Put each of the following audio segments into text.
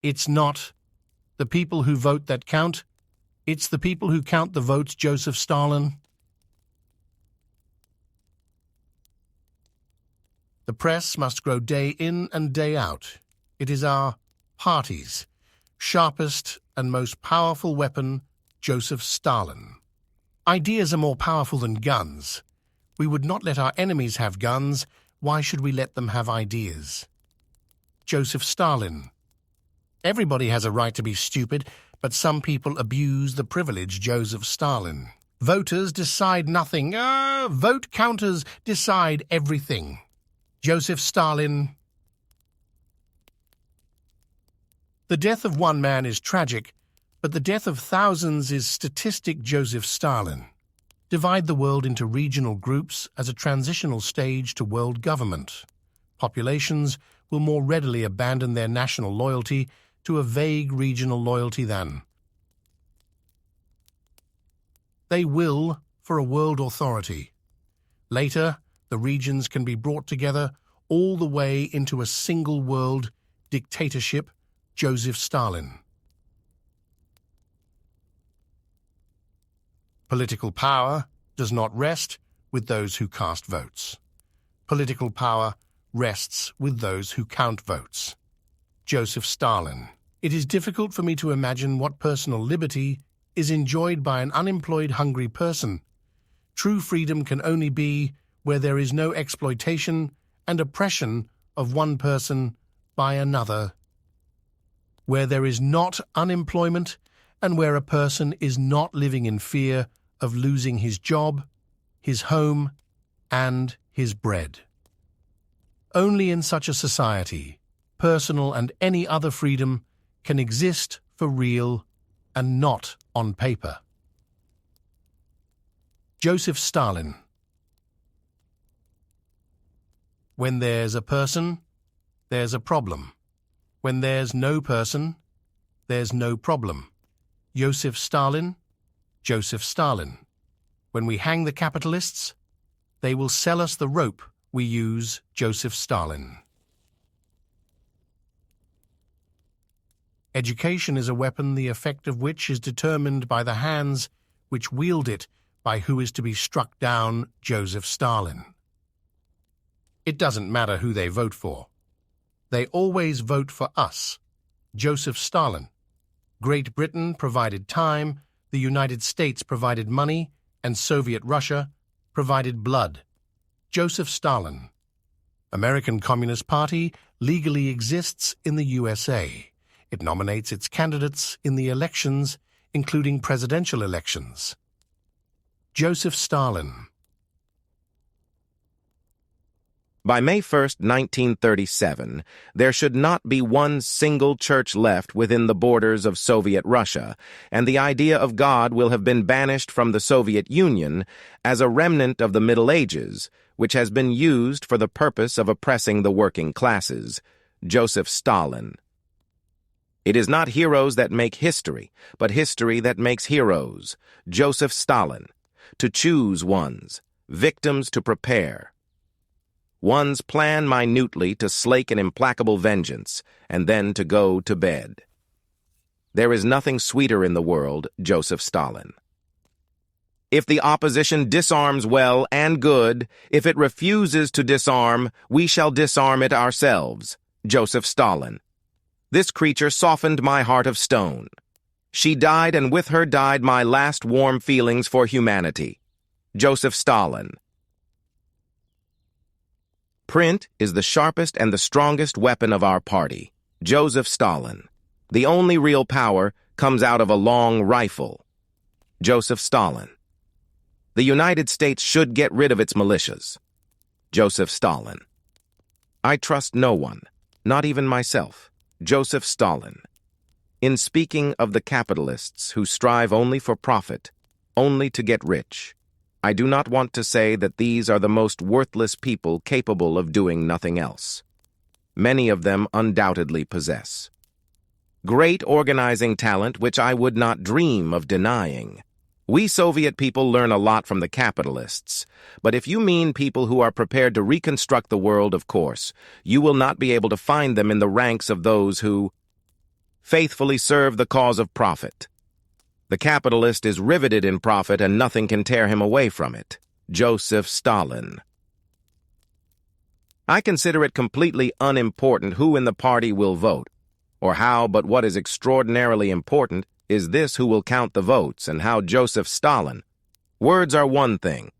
It's not the people who vote that count. It's the people who count the votes, Joseph Stalin. The press must grow day in and day out. It is our party's sharpest and most powerful weapon, Joseph Stalin. Ideas are more powerful than guns. We would not let our enemies have guns. Why should we let them have ideas? Joseph Stalin. Everybody has a right to be stupid, but some people abuse the privilege, Joseph Stalin. Voters decide nothing. Vote counters decide everything. Joseph Stalin. The death of one man is tragic, but the death of thousands is statistic, Joseph Stalin. Divide the world into regional groups as a transitional stage to world government. Populations will more readily abandon their national loyalty to a vague regional loyalty than they will for a world authority. Later, the regions can be brought together all the way into a single world dictatorship, Joseph Stalin. Political power does not rest with those who cast votes. Political power rests with those who count votes. Joseph Stalin. It is difficult for me to imagine what personal liberty is enjoyed by an unemployed, hungry person. True freedom can only be where there is no exploitation and oppression of one person by another, where there is not unemployment and where a person is not living in fear of losing his job, his home, and his bread. Only in such a society, personal and any other freedom can exist for real and not on paper. Joseph Stalin. When there's a person, there's a problem. When there's no person, there's no problem. Joseph Stalin. Joseph Stalin. When we hang the capitalists, they will sell us the rope we use, Joseph Stalin. Education is a weapon the effect of which is determined by the hands which wield it, by who is to be struck down, Joseph Stalin. It doesn't matter who they vote for. They always vote for us, Joseph Stalin. Great Britain provided time, the United States provided money, and Soviet Russia provided blood. Joseph Stalin. American Communist Party legally exists in the USA. It nominates its candidates in the elections, including presidential elections. Joseph Stalin. By May 1st, 1937, there should not be one single church left within the borders of Soviet Russia, and the idea of God will have been banished from the Soviet Union as a remnant of the Middle Ages, which has been used for the purpose of oppressing the working classes. Joseph Stalin. It is not heroes that make history, but history that makes heroes. Joseph Stalin. To choose ones, victims to prepare. One's plan minutely to slake an implacable vengeance, and then to go to bed. There is nothing sweeter in the world, Joseph Stalin. If the opposition disarms well and good, if it refuses to disarm, we shall disarm it ourselves. Joseph Stalin. This creature softened my heart of stone. She died, and with her died my last warm feelings for humanity. Joseph Stalin. Print is the sharpest and the strongest weapon of our party. Joseph Stalin. The only real power comes out of a long rifle. Joseph Stalin. The United States should get rid of its militias. Joseph Stalin. I trust no one, not even myself. Joseph Stalin. In speaking of the capitalists who strive only for profit, only to get rich, I do not want to say that these are the most worthless people capable of doing nothing else. Many of them undoubtedly possess great organizing talent which I would not dream of denying. We Soviet people learn a lot from the capitalists, but if you mean people who are prepared to reconstruct the world, of course, you will not be able to find them in the ranks of those who faithfully serve the cause of profit. The capitalist is riveted in profit and nothing can tear him away from it. Joseph Stalin. I consider it completely unimportant who in the party will vote, or how, but what is extraordinarily important is this: who will count the votes, and how Joseph Stalin. Words are one thing,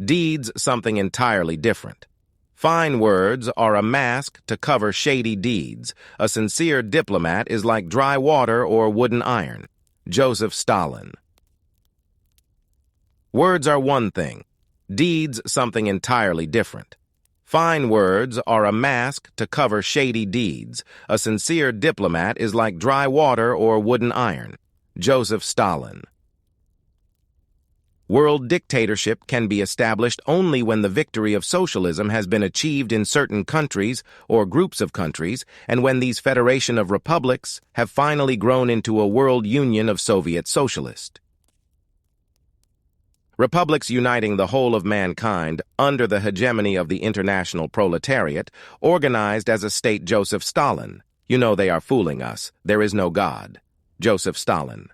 deeds something entirely different. Fine words are a mask to cover shady deeds. A sincere diplomat is like dry water or wooden iron. Joseph Stalin. Words are one thing, deeds something entirely different. Fine words are a mask to cover shady deeds. A sincere diplomat is like dry water or wooden iron. Joseph Stalin. World dictatorship can be established only when the victory of socialism has been achieved in certain countries or groups of countries, and when these federation of republics have finally grown into a world union of Soviet socialist. Republics uniting the whole of mankind under the hegemony of the international proletariat, organized as a state. Joseph Stalin. You know they are fooling us. There is no God. Joseph Stalin.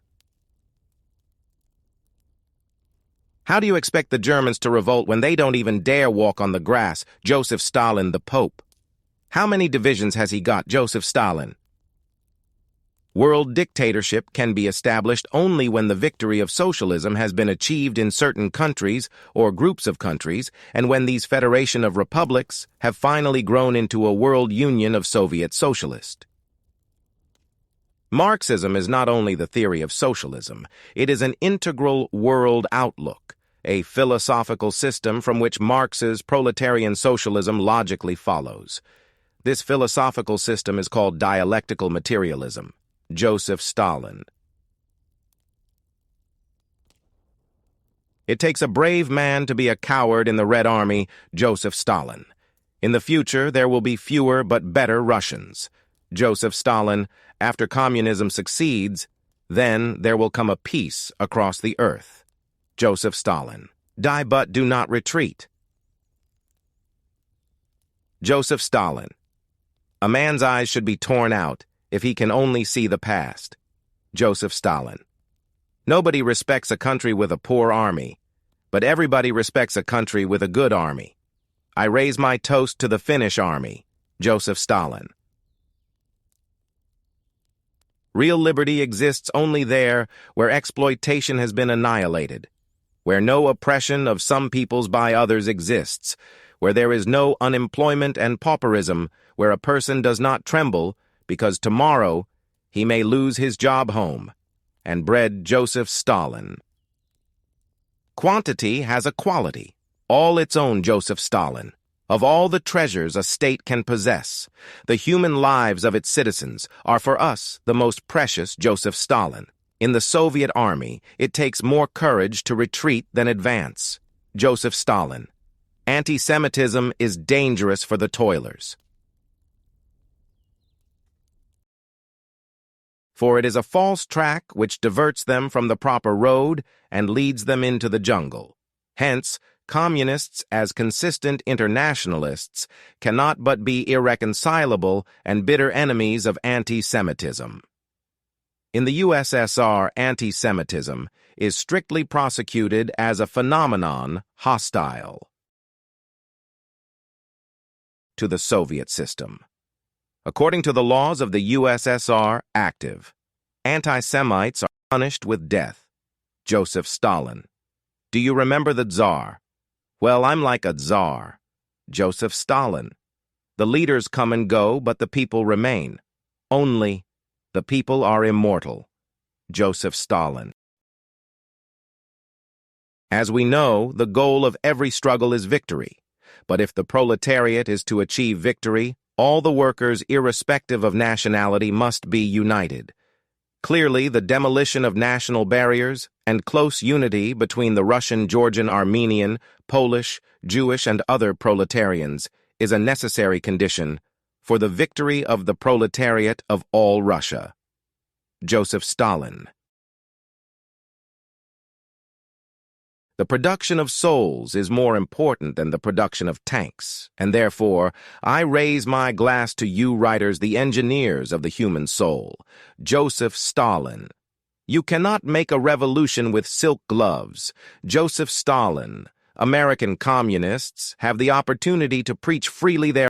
How do you expect the Germans to revolt when they don't even dare walk on the grass? Joseph Stalin, the Pope. How many divisions has he got? Joseph Stalin. World dictatorship can be established only when the victory of socialism has been achieved in certain countries or groups of countries, and when these federation of republics have finally grown into a world union of Soviet socialist. Marxism is not only the theory of socialism, it is an integral world outlook, a philosophical system from which Marx's proletarian socialism logically follows. This philosophical system is called dialectical materialism. Joseph Stalin. It takes a brave man to be a coward in the Red Army. Joseph Stalin. In the future, there will be fewer but better Russians. Joseph Stalin. After communism succeeds, then there will come a peace across the earth. Joseph Stalin. Die but do not retreat. Joseph Stalin. A man's eyes should be torn out if he can only see the past. Joseph Stalin. Nobody respects a country with a poor army, but everybody respects a country with a good army. I raise my toast to the Finnish army. Joseph Stalin. Real liberty exists only there where exploitation has been annihilated, where no oppression of some peoples by others exists, where there is no unemployment and pauperism, where a person does not tremble because tomorrow he may lose his job home. And bred Joseph Stalin. Quantity has a quality, all its own. Joseph Stalin. Of all the treasures a state can possess, the human lives of its citizens are for us the most precious. Joseph Stalin. In the Soviet army, it takes more courage to retreat than advance. Joseph Stalin. Anti-Semitism is dangerous for the toilers, for it is a false track which diverts them from the proper road and leads them into the jungle. Hence, communists as consistent internationalists cannot but be irreconcilable and bitter enemies of anti-Semitism. In the USSR, anti-Semitism is strictly prosecuted as a phenomenon hostile to the Soviet system. According to the laws of the USSR active, anti-Semites are punished with death. Joseph Stalin. Do you remember the Tsar? Well, I'm like a Tsar. Joseph Stalin. The leaders come and go, but the people remain. Only the people are immortal. Joseph Stalin. As we know, the goal of every struggle is victory. But if the proletariat is to achieve victory, all the workers, irrespective of nationality, must be united. Clearly, the demolition of national barriers and close unity between the Russian, Georgian, Armenian, Polish, Jewish, and other proletarians is a necessary condition for the victory of the proletariat of all Russia. Joseph Stalin. The production of souls is more important than the production of tanks, and therefore I raise my glass to you writers, the engineers of the human soul. Joseph Stalin. You cannot make a revolution with silk gloves. Joseph Stalin. American communists have the opportunity to preach freely their